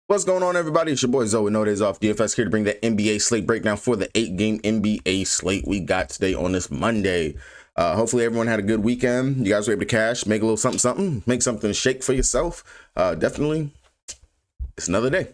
What's going on, everybody? It's your boy Zoe, No Days Off DFS, here to bring the NBA slate breakdown for the 8-game NBA slate we got today on this Monday. Hopefully everyone had a good weekend. You guys were able to cash, make a little something, make something to shake for yourself. Definitely, it's another day.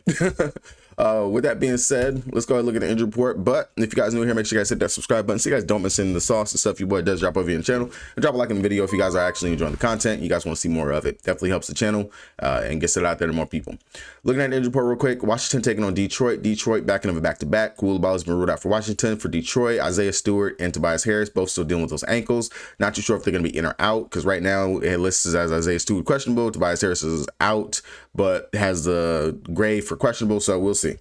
With that being said, let's go ahead and look at the injury report. But if you guys are new here, make sure you guys hit that subscribe button so you guys don't miss any of the sauce and stuff your boy does drop over here on the channel. And drop a like in the video if you guys are actually enjoying the content. You guys want to see more of it. Definitely helps the channel and gets it out there to more people. Looking at the injury report real quick, Washington taking on Detroit. Detroit backing of a back-to-back. Koulibaly has been ruled out for Washington. For Detroit, Isaiah Stewart and Tobias Harris both still dealing with those ankles. Not too sure if they're going to be in or out because right now it lists as Isaiah Stewart questionable. Tobias Harris is out but has the grade for questionable, so we'll see.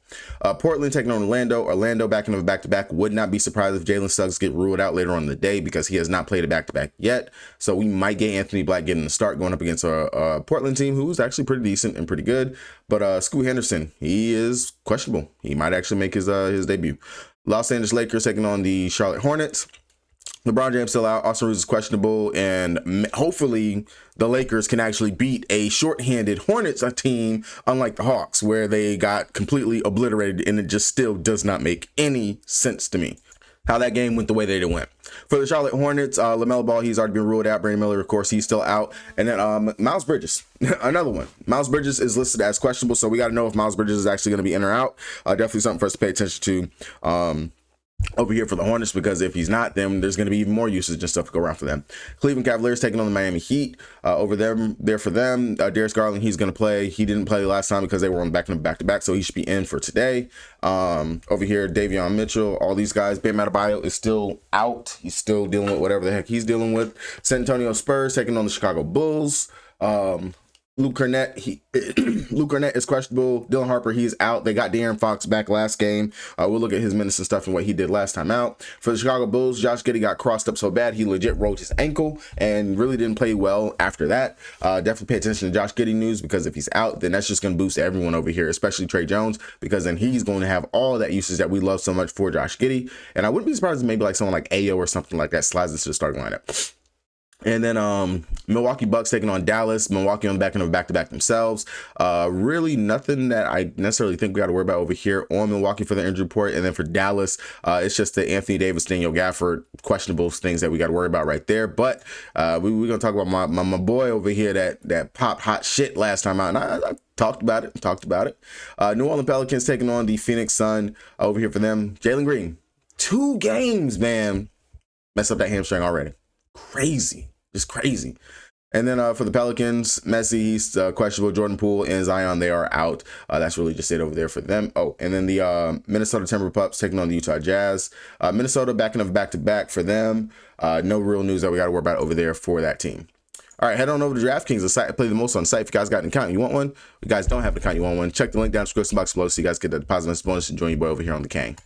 Portland taking on Orlando. Orlando backing of a back-to-back. Would not be surprised if Jalen Suggs get ruled out later on in the day because he has not played a back-to-back yet. So we might get Anthony Black getting the start going up against a Portland team who's actually pretty decent and pretty good. But Scoot Henderson, he is questionable. He might actually make his debut. Los Angeles Lakers taking on the Charlotte Hornets. LeBron James still out. Austin Reeves is questionable, and hopefully the Lakers can actually beat a shorthanded Hornets team, unlike the Hawks, where they got completely obliterated, and it just still does not make any sense to me how that game went the way that it went. For the Charlotte Hornets, LaMelo Ball, he's already been ruled out. Brandon Miller, of course, he's still out. And then Miles Bridges, another one. Miles Bridges is listed as questionable, so we got to know if Miles Bridges is actually going to be in or out. Definitely something for us to pay attention to. Over here for the Hornets, because if he's not, then there's going to be even more usage and stuff to go around for them. Cleveland Cavaliers taking on the Miami Heat. Over there for them, Darius Garland, he's going to play. He didn't play last time because they were on back-to-back, so he should be in for today. Over here, Davion Mitchell, all these guys. Bam Adebayo is still out. He's still dealing with whatever the heck he's dealing with. San Antonio Spurs taking on the Chicago Bulls. Luke Cornett is questionable. Dylan Harper, he's out. They got De'Aaron Fox back last game. We'll look at his minutes and stuff and what he did last time out. For the Chicago Bulls, Josh Giddey got crossed up so bad he legit rolled his ankle and really didn't play well after that. Definitely pay attention to Josh Giddey news, because if he's out, then that's just going to boost everyone over here, especially Trey Jones, because then he's going to have all that usage that we love so much for Josh Giddey. And I wouldn't be surprised if maybe like someone like Ayo or something like that slides into the starting lineup. And then Milwaukee Bucks taking on Dallas. Milwaukee on the back end of a back-to-back themselves. Really nothing that I necessarily think we got to worry about over here on Milwaukee for the injury report. And then for Dallas, it's just the Anthony Davis, Daniel Gafford questionable things that we got to worry about right there. But we're going to talk about my boy over here that popped hot shit last time out. And I talked about it. New Orleans Pelicans taking on the Phoenix Sun over here for them. Jalen Green, 2 games, man. Messed up that hamstring already. Just crazy. And then for the Pelicans, Messi, he's questionable. Jordan Poole and Zion, they are out. That's really just it over there for them. Oh, and then the Minnesota Timberwolves taking on the Utah Jazz. Minnesota backing up back-to-back for them. No real news that we got to worry about over there for that team. All right, head on over to DraftKings, the site I play the most on the site. If you guys got an account, you want one. If you guys don't have an account, you want one, check the link down in the description box below so you guys get the deposit bonus and join your boy over here on the Kang.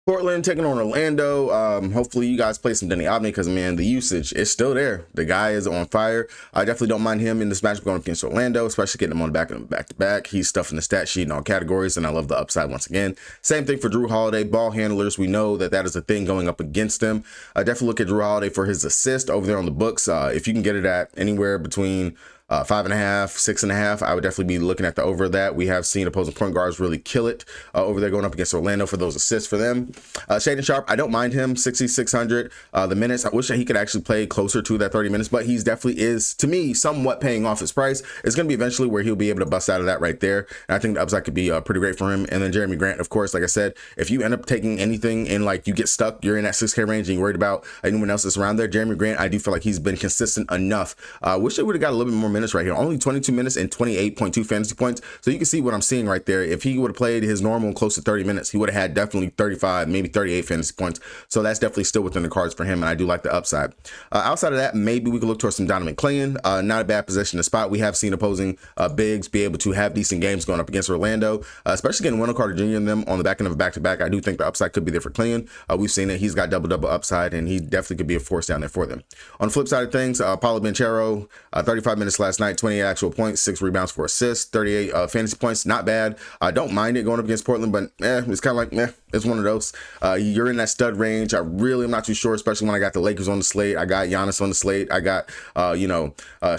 Portland taking on Orlando. Hopefully you guys play some Denny Avni, because, man, the usage is still there. The guy is on fire. I definitely don't mind him in this matchup going up against Orlando, especially getting him on the back-to-back. He's stuffing the stat sheet in all categories, and I love the upside once again. Same thing for Drew Holiday. Ball handlers, we know that is a thing going up against him. Definitely look at Drew Holiday for his assist over there on the books. If you can get it at anywhere between 5.5, 6.5, I would definitely be looking at the over that. We have seen opposing point guards really kill it over there going up against Orlando for those assists for them. Shaden Sharp, I don't mind him, 6,600 the minutes. I wish that he could actually play closer to that 30 minutes, but he's definitely is, to me, somewhat paying off his price. It's going to be eventually where he'll be able to bust out of that right there, and I think the upside could be pretty great for him. And then Jeremy Grant, of course, like I said, if you end up taking anything and like you get stuck, you're in that 6K range and you're worried about anyone else that's around there, Jeremy Grant, I do feel like he's been consistent enough. Wish they would have got a little bit more minutes right here. Only 22 minutes and 28.2 fantasy points. So you can see what I'm seeing right there. If he would have played his normal close to 30 minutes, he would have had definitely 35, maybe 38 fantasy points. So that's definitely still within the cards for him, and I do like the upside. Outside of that, maybe we could look towards some Donovan Clayton. Not a bad position to spot. We have seen opposing bigs be able to have decent games going up against Orlando, especially getting Wendell Carter Jr. and them on the back end of a back-to-back. I do think the upside could be there for Clayton. We've seen it. He's got double-double upside, and he definitely could be a force down there for them. On the flip side of things, Paulo Banchero, 35 minutes last night, 28 actual points, 6 rebounds, 4 assists, 38 fantasy points. Not bad. I don't mind it going up against Portland, but it's kind of like, it's one of those. You're in that stud range. I really am not too sure, especially when I got the Lakers on the slate. I got Giannis on the slate. I got,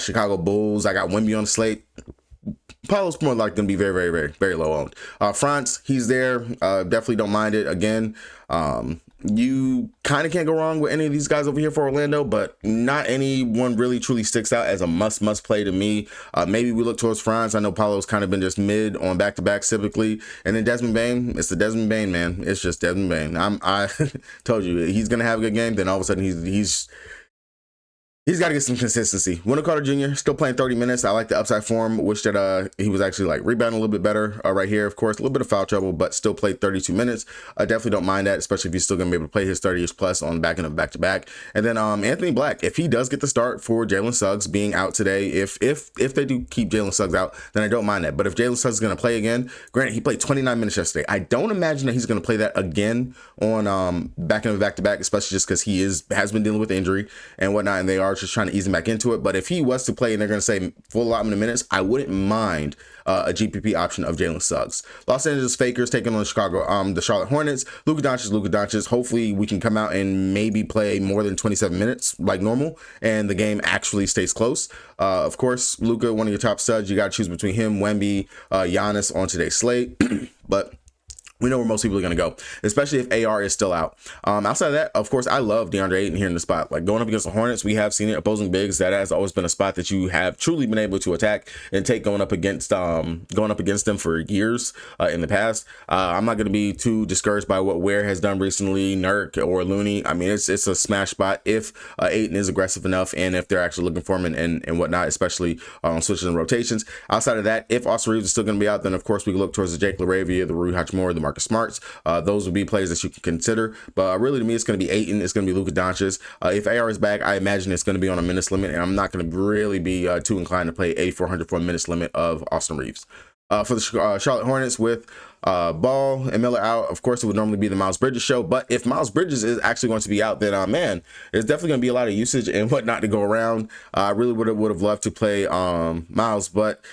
Chicago Bulls. I got Wemby on the slate. Paulo's more likely going to be very, very, very, very low owned. France, he's there. Definitely don't mind it. Again, you kind of can't go wrong with any of these guys over here for Orlando, but not anyone really truly sticks out as a must play to me. Maybe we look towards France. I know Paulo's kind of been just mid on back-to-backs typically. And then Desmond Bane, it's the Desmond Bane, man. It's just Desmond Bane. I told you, he's going to have a good game. Then all of a sudden he's got to get some consistency. Wendell Carter Jr. still playing 30 minutes. I like the upside form. Wish that he was actually like rebounding a little bit better right here. Of course, a little bit of foul trouble, but still played 32 minutes. I definitely don't mind that, especially if he's still going to be able to play his 30ish plus on the back end of back-to-back. And then Anthony Black, if he does get the start for Jalen Suggs being out today, if they do keep Jalen Suggs out, then I don't mind that. But if Jalen Suggs is going to play again, granted, he played 29 minutes yesterday. I don't imagine that he's going to play that again on back end of back-to-back, especially just because he has been dealing with injury and whatnot, and they are just trying to ease him back into it. But if he was to play and they're going to say full allotment of minutes, I wouldn't mind a GPP option of Jalen Suggs. Los Angeles Fakers taking on the Charlotte Hornets. Luka Doncic. Hopefully we can come out and maybe play more than 27 minutes like normal, and the game actually stays close. Of course, Luka, one of your top studs. You got to choose between him, Wemby, Giannis on today's slate. But we know where most people are going to go, especially if AR is still out. Outside of that, of course, I love DeAndre Ayton here in the spot. Like going up against the Hornets, we have seen it. Opposing bigs, that has always been a spot that you have truly been able to attack and take going up against them for years in the past. I'm not going to be too discouraged by what Ware has done recently, Nurk or Looney. I mean, it's a smash spot if Ayton is aggressive enough and if they're actually looking for him and whatnot, especially on switches and rotations. Outside of that, if Austin Reeves is still going to be out, then of course we can look towards the Jake LaRavia, the Rui Hachimura, the Marcus Smarts. Those would be players that you can consider. But really, to me, it's going to be Ayton. It's going to be Luka Doncic. If AR is back, I imagine it's going to be on a minutes limit, and I'm not going to really be too inclined to play a 404 minutes limit of Austin Reeves. For the Charlotte Hornets with Ball and Miller out, of course, it would normally be the Miles Bridges show. But if Miles Bridges is actually going to be out, then man, there's definitely going to be a lot of usage and whatnot to go around. I really would have loved to play Miles, but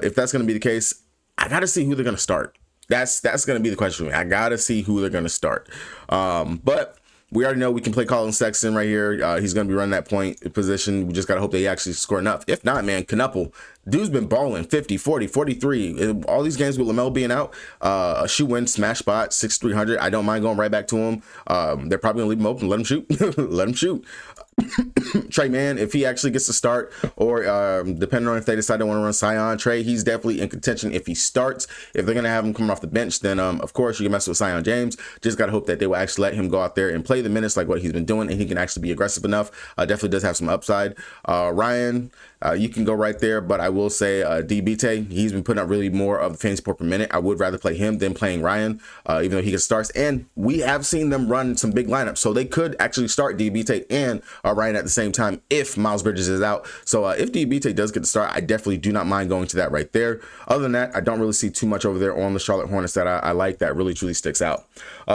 if that's going to be the case, I got to see who they're going to start. That's going to be the question for me. I got to see who they're going to start. But we already know we can play Colin Sexton right here. He's going to be running that point position. We just got to hope they actually score enough. If not, man, Knuppel, dude's been balling 50, 40, 43. All these games with LaMelo being out, a shoe win, smash spot, 6,300. I don't mind going right back to him. They're probably going to leave him open. Let him shoot. Let him shoot. Trey Mann, if he actually gets to start, or depending on if they decide they want to run Zion, Trey, he's definitely in contention if he starts. If they're going to have him coming off the bench, then of course you can mess with Zion James. Just got to hope that they will actually let him go out there and play the minutes like what he's been doing, and he can actually be aggressive enough. Definitely does have some upside. Ryan, you can go right there, but I will say DBT, he's been putting up really more of the fantasy point per minute. I would rather play him than playing Ryan, even though he gets starts. And we have seen them run some big lineups, so they could actually start DBT and Ryan at the same time if Miles Bridges is out. So if DBT does get the start, I definitely do not mind going to that right there. Other than that, I don't really see too much over there on the Charlotte Hornets that I like that really truly sticks out.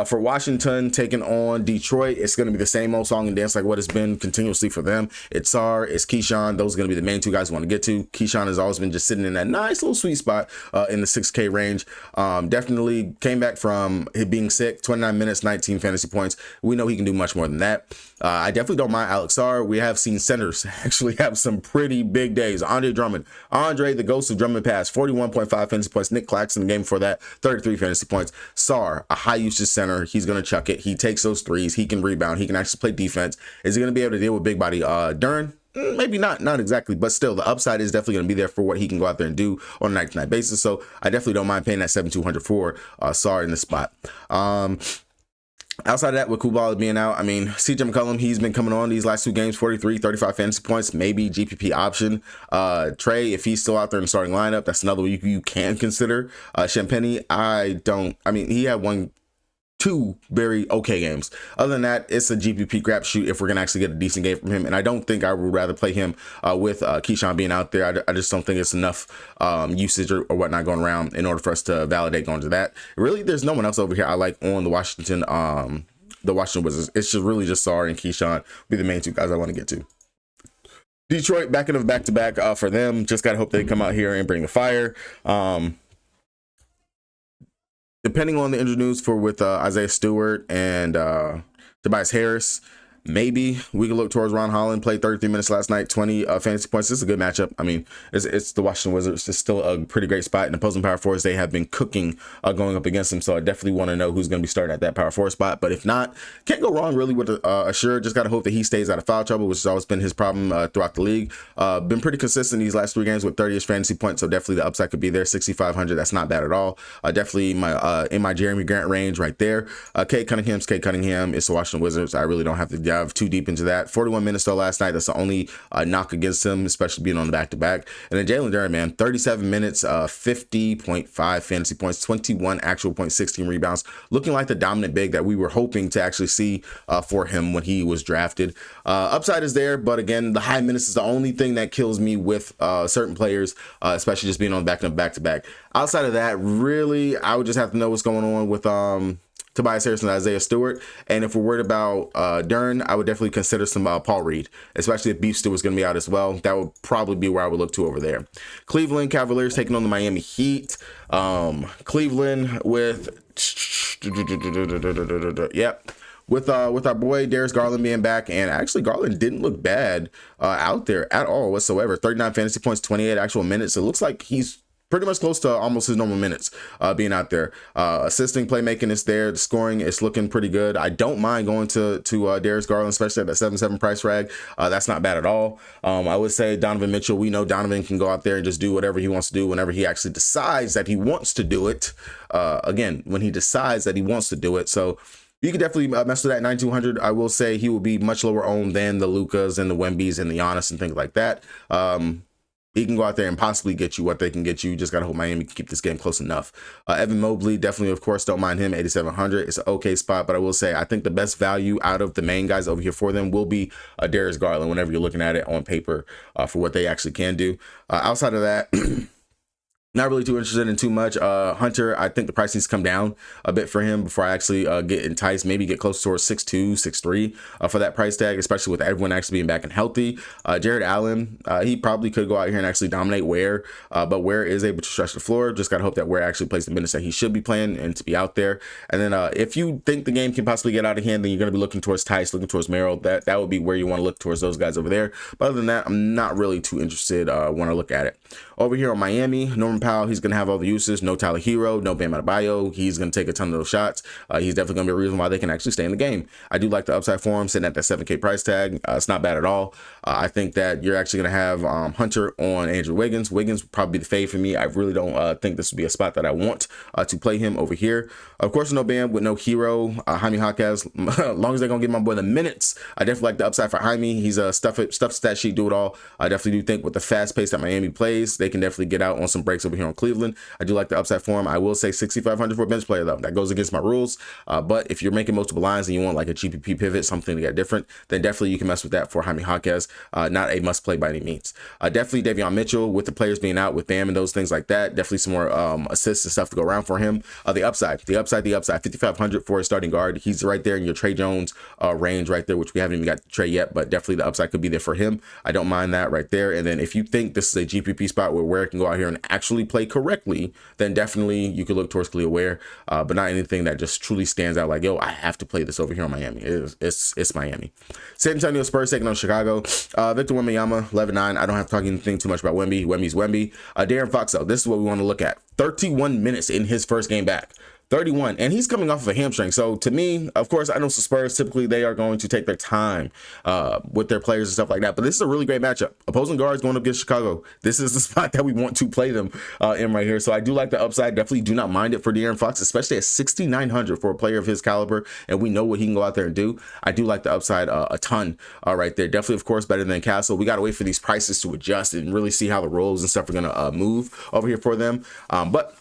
For Washington taking on Detroit, it's going to be the same old song and dance like what it's been continuously for them. It's Sar, it's Keyshawn. Those are going to be the main two guys we want to get to. Keyshawn has always been just sitting in that nice little sweet spot in the 6K range. Definitely came back from it being sick, 29 minutes, 19 fantasy points. We know he can do much more than that. I definitely don't mind Alex Sar. We have seen centers actually have some pretty big days. Andre Drummond, Andre, the ghost of Drummond pass, 41.5 fantasy points. Nick Claxton, the game before that, 33 fantasy points. Sar, a high usage center. He's going to chuck it. He takes those threes. He can rebound. He can actually play defense. Is he going to be able to deal with big body Duren? Maybe not exactly, but still the upside is definitely going to be there for what he can go out there and do on a night-to-night basis. So I definitely don't mind paying that 7,200 for Sar in the spot. Outside of that, with Kubala being out, I mean, CJ McCollum, he's been coming on these last two games, 43, 35 fantasy points, maybe GPP option. Trey, if he's still out there in the starting lineup, that's another one you can consider. Champagny, he had two very okay games. Other than that, it's a GPP grab shoot if we're gonna actually get a decent game from him, and I don't think I would rather play him with Keyshawn being out there. I just don't think it's enough usage or whatnot going around in order for us to validate going to that. Really, there's no one else over here I like on the Washington Wizards. It's just really just Sar and Keyshawn be the main two guys I want to get to. Detroit back in the back-to-back for them. Just gotta hope they come out here and bring the fire. Depending on the injury news with Isaiah Stewart and Tobias Harris, maybe we can look towards Ron Holland. Played 33 minutes last night, 20 fantasy points. This is a good matchup. I mean, it's the Washington Wizards. It's still a pretty great spot. And opposing power forwards, they have been cooking going up against them. So I definitely want to know who's going to be starting at that power forward spot. But if not, can't go wrong really with Assure. Just got to hope that he stays out of foul trouble, which has always been his problem throughout the league. Been pretty consistent these last 3 games with 30-ish fantasy points. So definitely the upside could be there. 6,500. That's not bad at all. Definitely in my Jeremy Grant range right there. Kate Cunningham's Kate Cunningham. It's the Washington Wizards. I really don't have to dive too deep into that. 41 minutes though last night. That's the only knock against him, especially being on the back-to-back. And then Jalen Duren, man, 37 minutes, 50.5 fantasy points, 21 actual points, 16 rebounds. Looking like the dominant big that we were hoping to actually see for him when he was drafted. Upside is there, but again, the high minutes is the only thing that kills me with certain players, especially just being on back-to-back. Outside of that, really, I would just have to know what's going on with Tobias Harris and Isaiah Stewart. And if we're worried about Dern, I would definitely consider some Paul Reed, especially if Beef Stewart's going to be out as well. That would probably be where I would look to over there. Cleveland Cavaliers taking on the Miami Heat. Cleveland with with our boy Darius Garland being back, and actually Garland didn't look bad out there at all whatsoever. 39 fantasy points, 28 actual minutes. It looks like he's pretty much close to almost his normal minutes being out there. Assisting, playmaking is there. The scoring is looking pretty good. I don't mind going to Darius Garland, especially at that 7-7 price rag. That's not bad at all. I would say Donovan Mitchell. We know Donovan can go out there and just do whatever he wants to do whenever he actually decides that he wants to do it. Again, when he decides that he wants to do it. So you can definitely mess with that 9,200. I will say he will be much lower owned than the Lukas and the Wembys and the Giannis and things like that. He can go out there and possibly get you what they can get you. You just got to hope Miami can keep this game close enough. Evan Mobley, definitely, of course, don't mind him. 8,700. It's an okay spot, but I will say I think the best value out of the main guys over here for them will be Darius Garland whenever you're looking at it on paper for what they actually can do. Outside of that, not really too interested in too much. Hunter, I think the price needs to come down a bit for him before I actually get enticed, maybe get close towards 6'2", 6'3" for that price tag, especially with everyone actually being back and healthy. Jared Allen, he probably could go out here and actually dominate Ware, but Ware is able to stretch the floor. Just got to hope that Ware actually plays the minutes that he should be playing and to be out there. And then if you think the game can possibly get out of hand, then you're going to be looking towards Tice, looking towards Merrill. That would be where you want to look towards those guys over there. But other than that, I'm not really too interested when I look at it. Over here on Miami, Norman Powell, he's going to have all the uses. No Tyler Hero, no Bam Adebayo. He's going to take a ton of those shots. He's definitely going to be a reason why they can actually stay in the game. I do like the upside for him, sitting at that 7K price tag. It's not bad at all. I think that you're actually going to have Hunter on Andrew Wiggins. Wiggins would probably be the fade for me. I really don't think this would be a spot that I want to play him over here. Of course, no Bam with no Hero. Jaime Jaquez, as long as they're going to give my boy the minutes, I definitely like the upside for Jaime. He's a stuff stat sheet, do it all. I definitely do think with the fast pace that Miami plays, they can definitely get out on some breaks over here on Cleveland. I do like the upside for him. I will say 6,500 for a bench player though. That goes against my rules. But if you're making multiple lines and you want like a GPP pivot, something to get different, then definitely you can mess with that for Jaime Jaquez. Not a must play by any means. Definitely Davion Mitchell with the players being out with Bam and those things like that. Definitely some more assists and stuff to go around for him. The upside, 5,500 for a starting guard. He's right there in your Trey Jones range right there, which we haven't even got to Trey yet, but definitely the upside could be there for him. I don't mind that right there. And then if you think this is a GPP spot where it can go out here and actually play correctly, then definitely you could look towards Khalil Ware, but not anything that just truly stands out like, yo, I have to play this over here on Miami. It's Miami. San Antonio Spurs taking on Chicago. Victor Wembanyama, 11-9. I don't have to talk anything too much about Wemby. Wemby's Wemby. De'Aaron Fox, though, this is what we want to look at. 31 minutes in his first game back. 31, and he's coming off of a hamstring. So to me, of course, I know the Spurs, typically they are going to take their time with their players and stuff like that, but this is a really great matchup. Opposing guards going up against Chicago. This is the spot that we want to play them in right here. So I do like the upside. Definitely do not mind it for De'Aaron Fox, especially at 6,900 for a player of his caliber, and we know what he can go out there and do. I do like the upside a ton right there. Definitely, of course, better than Castle. We got to wait for these prices to adjust and really see how the roles and stuff are going to move over here for them. But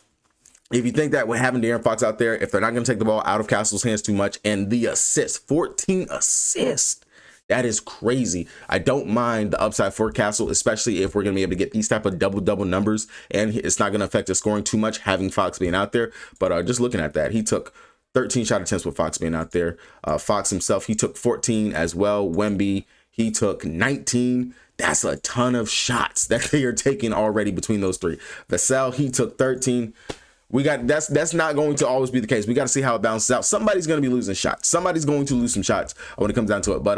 if you think that with having De'Aaron Fox out there, if they're not going to take the ball out of Castle's hands too much, and the assists, 14 assists, that is crazy. I don't mind the upside for Castle, especially if we're going to be able to get these type of double numbers, and it's not going to affect the scoring too much having Fox being out there. But just looking at that, he took 13 shot attempts with Fox being out there. Fox himself, he took 14 as well. Wemby, he took 19. That's a ton of shots that they are taking already between those three. Vassell, he took 13. that's not going to always be the case. We got to see how it balances out. Somebody's going to be losing shots. Somebody's going to lose some shots when it comes down to it. But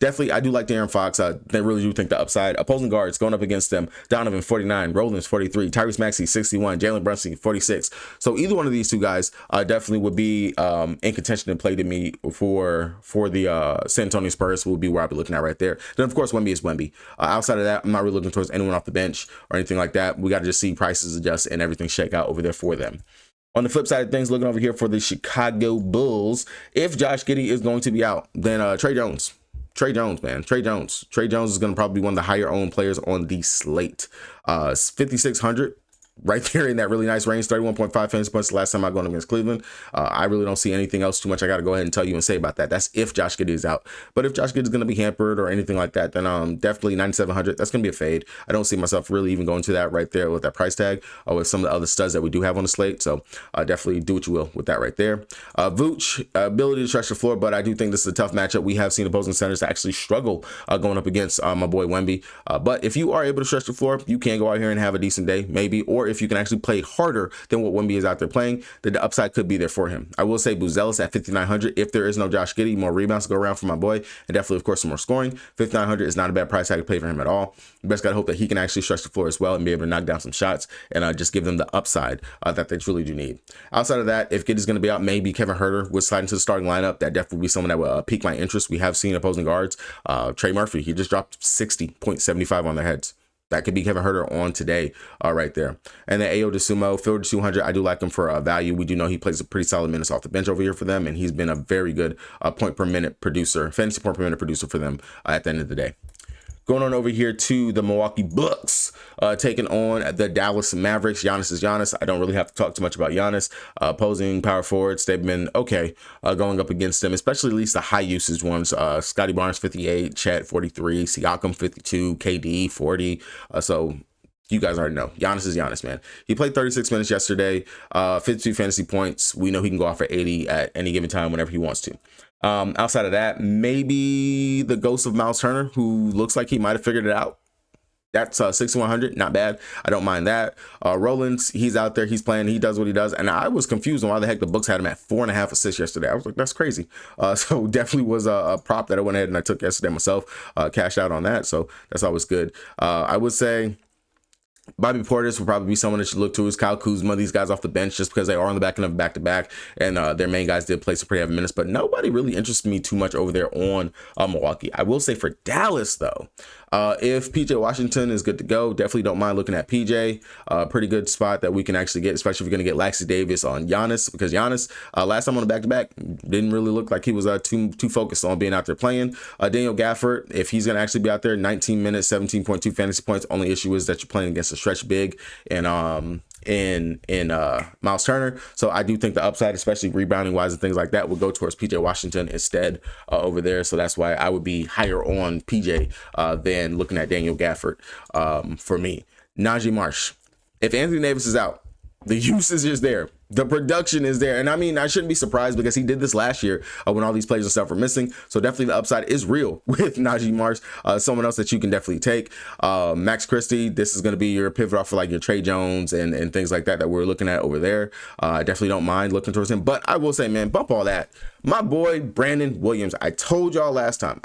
definitely, I do like De'Aaron Fox. They really do think the upside. Opposing guards going up against them: Donovan 49, Rollins 43, Tyrese Maxey 61, Jalen Brunson 46. So either one of these two guys definitely would be in contention to play to me for the San Antonio Spurs. Would be where I'd be looking at right there. Then of course Wemby is Wemby. Outside of that, I'm not really looking towards anyone off the bench or anything like that. We got to just see prices adjust and everything shake out over there for them. On the flip side of things, looking over here for the Chicago Bulls, if Josh Giddey is going to be out, then Trey Jones, man. Trey Jones is going to probably be one of the higher owned players on the slate. 5,600. Right there in that really nice range, 31.5 fantasy points the last time I going against Cleveland. I really don't see anything else too much I got to go ahead and tell you and say about that. That's if Josh Giddey is out. But if Josh Giddey is going to be hampered or anything like that, then definitely 9,700. That's going to be a fade. I don't see myself really even going to that right there with that price tag or with some of the other studs that we do have on the slate. So definitely do what you will with that right there. Vooch, ability to stretch the floor, but I do think this is a tough matchup. We have seen opposing centers actually struggle going up against my boy Wemby. But if you are able to stretch the floor, you can go out here and have a decent day, maybe. Or if you can actually play harder than what Wemby is out there playing, then the upside could be there for him. I will say Buzelis at 5,900. If there is no Josh Giddey, more rebounds to go around for my boy, and definitely, of course, some more scoring. 5,900 is not a bad price tag to play for him at all. You best gotta hope that he can actually stretch the floor as well and be able to knock down some shots and just give them the upside that they truly do need. Outside of that, if Giddey's going to be out, maybe Kevin Huerter would slide into the starting lineup. That definitely would be someone that would pique my interest. We have seen opposing guards. Trey Murphy, he just dropped 60.75 on their heads. That could be Kevin Huerter on today right there. And then Ayo DeSumo, Fielder 200. I do like him for value. We do know he plays a pretty solid minutes off the bench over here for them, and he's been a very good point per minute producer, fantasy point per minute producer for them at the end of the day. Going on over here to the Milwaukee Bucks, taking on the Dallas Mavericks. Giannis is Giannis. I don't really have to talk too much about Giannis. Opposing power forwards, they've been okay going up against them, especially at least the high usage ones. Scotty Barnes 58, Chet 43, Siakam 52, KD 40. So you guys already know Giannis is Giannis, man. He played 36 minutes yesterday, 52 fantasy points. We know he can go off for 80 at any given time whenever he wants to. Outside of that, maybe the ghost of Miles Turner, who looks like he might have figured it out. That's 6,100, not bad. I don't mind that. Rollins, he's out there, he's playing, he does what he does. And I was confused on why the heck the Bucks had him at 4.5 assists yesterday. I was like, that's crazy. So definitely was a prop that I went ahead and I took yesterday myself, cashed out on that. So that's always good. I would say Bobby Portis will probably be someone that you look to. Is Kyle Kuzma, these guys off the bench, just because they are on the back end of back-to-back, and their main guys did play some pretty heavy minutes, but nobody really interests me too much over there on Milwaukee. I will say for Dallas, though, if PJ Washington is good to go, definitely don't mind looking at PJ. Pretty good spot that we can actually get, especially if you're going to get Laxi Davis on Giannis, because Giannis, last time on the back-to-back, didn't really look like he was too focused on being out there playing. Daniel Gafford, if he's going to actually be out there, 19 minutes, 17.2 fantasy points. Only issue is that you're playing against a stretch big and in Miles Turner. So I do think the upside, especially rebounding wise and things like that, will go towards PJ Washington instead over there. So that's why I would be higher on PJ than looking at Daniel Gafford for me. Najee Marsh, if Anthony Davis is out, the usage is there. The production is there. And I mean, I shouldn't be surprised because he did this last year when all these players and stuff were missing. So definitely the upside is real with Najee Marsh, someone else that you can definitely take. Max Christie, this is going to be your pivot off for like your Trey Jones and things like that we're looking at over there. I definitely don't mind looking towards him. But I will say, man, bump all that. My boy, Brandon Williams, I told y'all last time.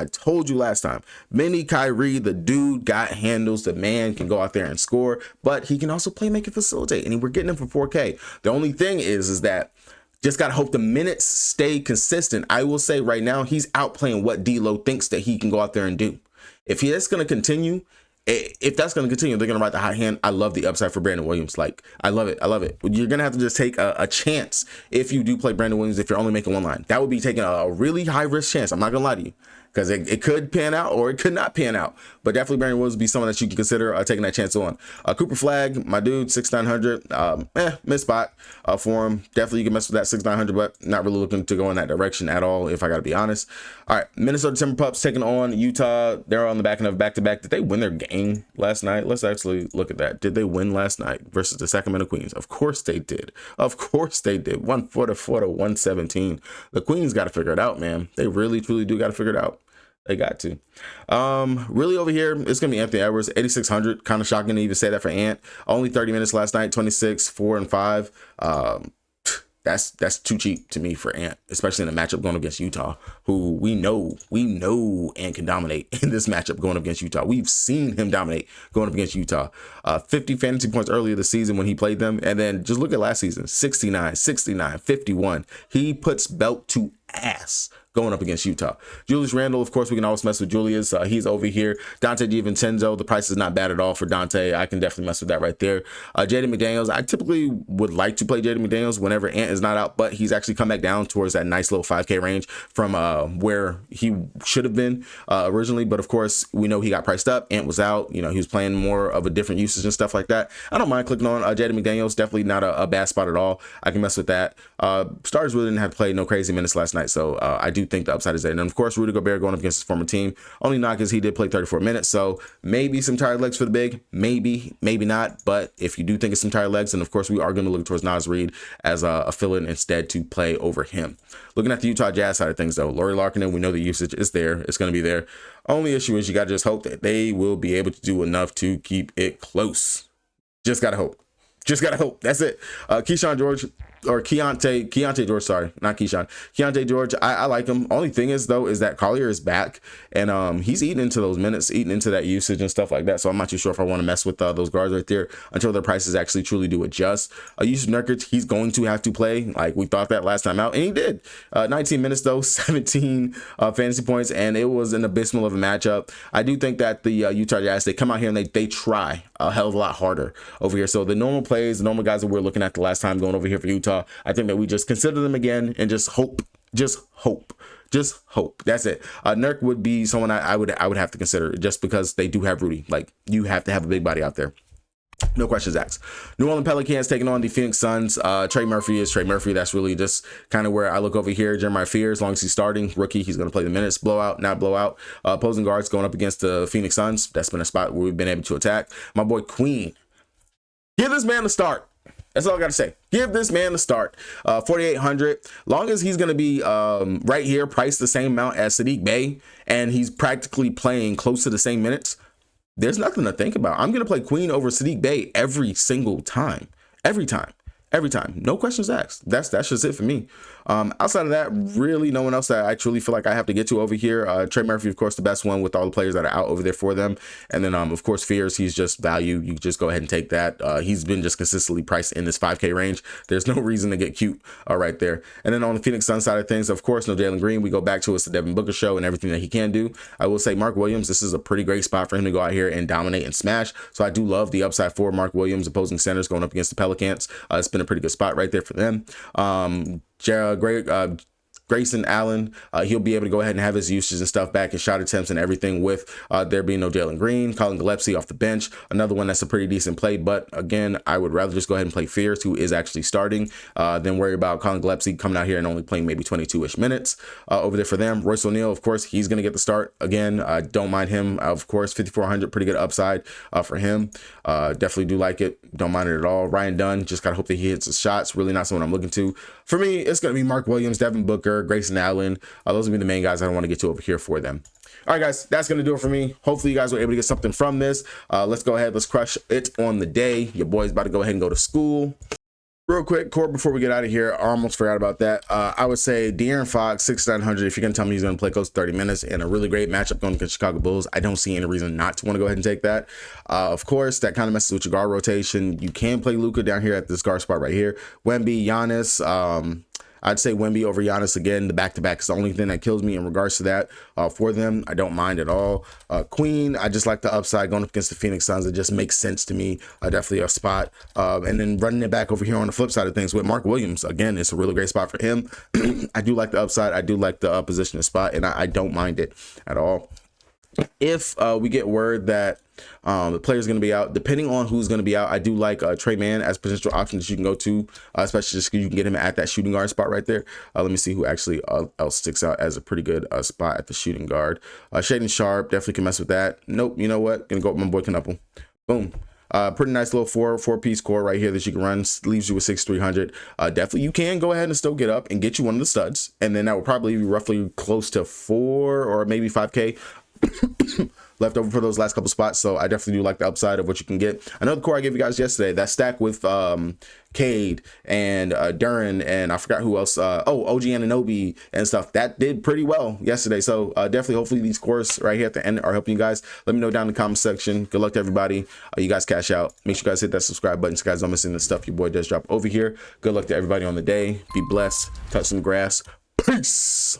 Mini Kyrie, the dude got handles. The man can go out there and score, but he can also play, make, and facilitate. And we're getting him for 4K. The only thing is that just got to hope the minutes stay consistent. I will say right now, he's outplaying what D-Lo thinks that he can go out there and do. If that's going to continue, they're going to ride the hot hand. I love the upside for Brandon Williams. Like, I love it. You're going to have to just take a chance if you do play Brandon Williams, if you're only making one line. That would be taking a really high risk chance. I'm not going to lie to you, because it could pan out or it could not pan out. But definitely Brandon Williams would be someone that you can consider taking that chance on. Cooper Flagg, my dude, 6,900. Mid spot for him. Definitely you can mess with that 6,900, but not really looking to go in that direction at all, if I got to be honest. All right, Minnesota Timberpups taking on Utah. They're on the back end of back-to-back. Did they win their game last night? Let's actually look at that. Did they win last night versus the Sacramento Queens? Of course they did. 144 to 117. The Queens got to figure it out, man. They really, truly do got to figure it out. They got to. Really over here, it's gonna be Anthony Edwards, 8,600. Kind of shocking to even say that for Ant. Only 30 minutes last night, 26, 4 and 5. That's too cheap to me for Ant, especially in a matchup going against Utah, who we know Ant can dominate in this matchup going up against Utah. We've seen him dominate going up against Utah. 50 fantasy points earlier this season when he played them, and then just look at last season, 69, 69, 51. He puts belt to ass going up against Utah. Julius Randle, of course, we can always mess with Julius. He's over here. Dante DiVincenzo, the price is not bad at all for Dante. I can definitely mess with that right there. Jaden McDaniels, I typically would like to play Jaden McDaniels whenever Ant is not out, but he's actually come back down towards that nice little 5K range from where he should have been originally. But of course, we know he got priced up. Ant was out. You know, he was playing more of a different usage and stuff like that. I don't mind clicking on Jaden McDaniels. Definitely not a bad spot at all. I can mess with that. Stars really didn't have to play no crazy minutes last night, so I do think the upside is there. And then, of course, Rudy Gobert going up against his former team. Only knock is he did play 34 minutes, so maybe some tired legs for the big. Maybe not. But if you do think it's some tired legs, then, of course, we are going to look towards Naz Reid as a fill-in instead to play over him. Looking at the Utah Jazz side of things, though, Lauri Markkanen, we know the usage is there. It's going to be there. Only issue is you got to just hope that they will be able to do enough to keep it close. Just got to hope. Just got to hope. That's it. Keyshawn George, or Keontae George, sorry, not Keyshawn. Keontae George, I like him. Only thing is, though, is that Collier is back, and he's eating into those minutes, eating into that usage and stuff like that. So I'm not too sure if I want to mess with those guards right there until their prices actually truly do adjust. Yusuf Nurkic, he's going to have to play. Like we thought that last time out, and he did. 19 minutes, though, 17 fantasy points, and it was an abysmal of a matchup. I do think that the Utah Jazz, they come out here and they try a hell of a lot harder over here. So the normal plays, the normal guys that we're looking at the last time going over here for Utah, I think that we just consider them again and just hope. That's it. Nurk would be someone I would have to consider just because they do have Rudy. Like, you have to have a big body out there. No questions asked. New Orleans Pelicans taking on the Phoenix Suns. Trey Murphy is Trey Murphy. That's really just kind of where I look over here. Jeremiah Fear, as long as he's starting, rookie, he's going to play the minutes. Blowout, not blowout. Opposing guards going up against the Phoenix Suns. That's been a spot where we've been able to attack. My boy Queen. Give this man a start. That's all I got to say. Give this man a start. 4,800. Long as he's going to be right here, priced the same amount as Saddiq Bey, and he's practically playing close to the same minutes, there's nothing to think about. I'm going to play Queen over Saddiq Bey every single time. Every time. No questions asked. That's just it for me. Outside of that, really no one else that I truly feel like I have to get to over here. Trey Murphy, of course, the best one with all the players that are out over there for them. And then, of course, Fears, he's just value. You just go ahead and take that. He's been just consistently priced in this 5K range. There's no reason to get cute right there. And then on the Phoenix Suns side of things, of course, no Jalen Green. We go back to it's the Devin Booker show and everything that he can do. I will say Mark Williams, this is a pretty great spot for him to go out here and dominate and smash. So I do love the upside for Mark Williams, opposing centers going up against the Pelicans. It's been a pretty good spot right there for them. Grayson Allen, he'll be able to go ahead and have his uses and stuff back, his shot attempts and everything with there being no Jalen Green. Colin Gillespie off the bench, another one that's a pretty decent play, but again, I would rather just go ahead and play Fears, who is actually starting, than worry about Colin Gillespie coming out here and only playing maybe 22-ish minutes over there for them. Royce O'Neal, of course, he's going to get the start. Again, I don't mind him, of course, 5,400, pretty good upside for him. Definitely do like it. Don't mind it at all. Ryan Dunn, just got to hope that he hits his shots. Really not someone I'm looking to. For me, it's going to be Mark Williams, Devin Booker, Grayson Allen. Those will be the main guys I want to get to over here for them. All right, guys, that's going to do it for me. Hopefully you guys were able to get something from this. Let's go ahead. Let's crush it on the day. Your boy's about to go ahead and go to school. Real quick, Core, before we get out of here, I almost forgot about that. I would say De'Aaron Fox, 6,900. If you're going to tell me he's going to play close to 30 minutes and a really great matchup going against Chicago Bulls, I don't see any reason not to want to go ahead and take that. Of course, that kind of messes with your guard rotation. You can play Luka down here at this guard spot right here. Wemby, Giannis, I'd say Wemby over Giannis again. The back-to-back is the only thing that kills me in regards to that for them. I don't mind at all. Queen, I just like the upside going up against the Phoenix Suns. It just makes sense to me. Definitely a spot. And then running it back over here on the flip side of things with Mark Williams. Again, it's a really great spot for him. I do like the upside. I do like the position spot, and I don't mind it at all. If we get word that the player's going to be out, depending on who's going to be out, I do like Trey Mann as potential options that you can go to, especially just because you can get him at that shooting guard spot right there. Let me see who actually else sticks out as a pretty good spot at the shooting guard. Shaden Sharp, definitely can mess with that. Nope, you know what? Gonna go with my boy Knuppel. Boom. Pretty nice little four-piece core right here that you can run. Leaves you with 6,300. Definitely you can go ahead and still get up and get you one of the studs, and then that will probably be roughly close to 4 or maybe 5K left over for those last couple spots. So I definitely do like the upside of what you can get. Another core I gave you guys yesterday, that stack with Cade and Duran, and I forgot who else, OG Anunoby and stuff, that did pretty well yesterday. So definitely, hopefully these cores right here at the end are helping you guys. Let me know down in the comment section. Good luck to everybody. You guys cash out. Make sure you guys hit that subscribe button so you guys don't miss any of the stuff your boy does drop over here. Good luck to everybody on the day. Be blessed. Touch some grass. Peace.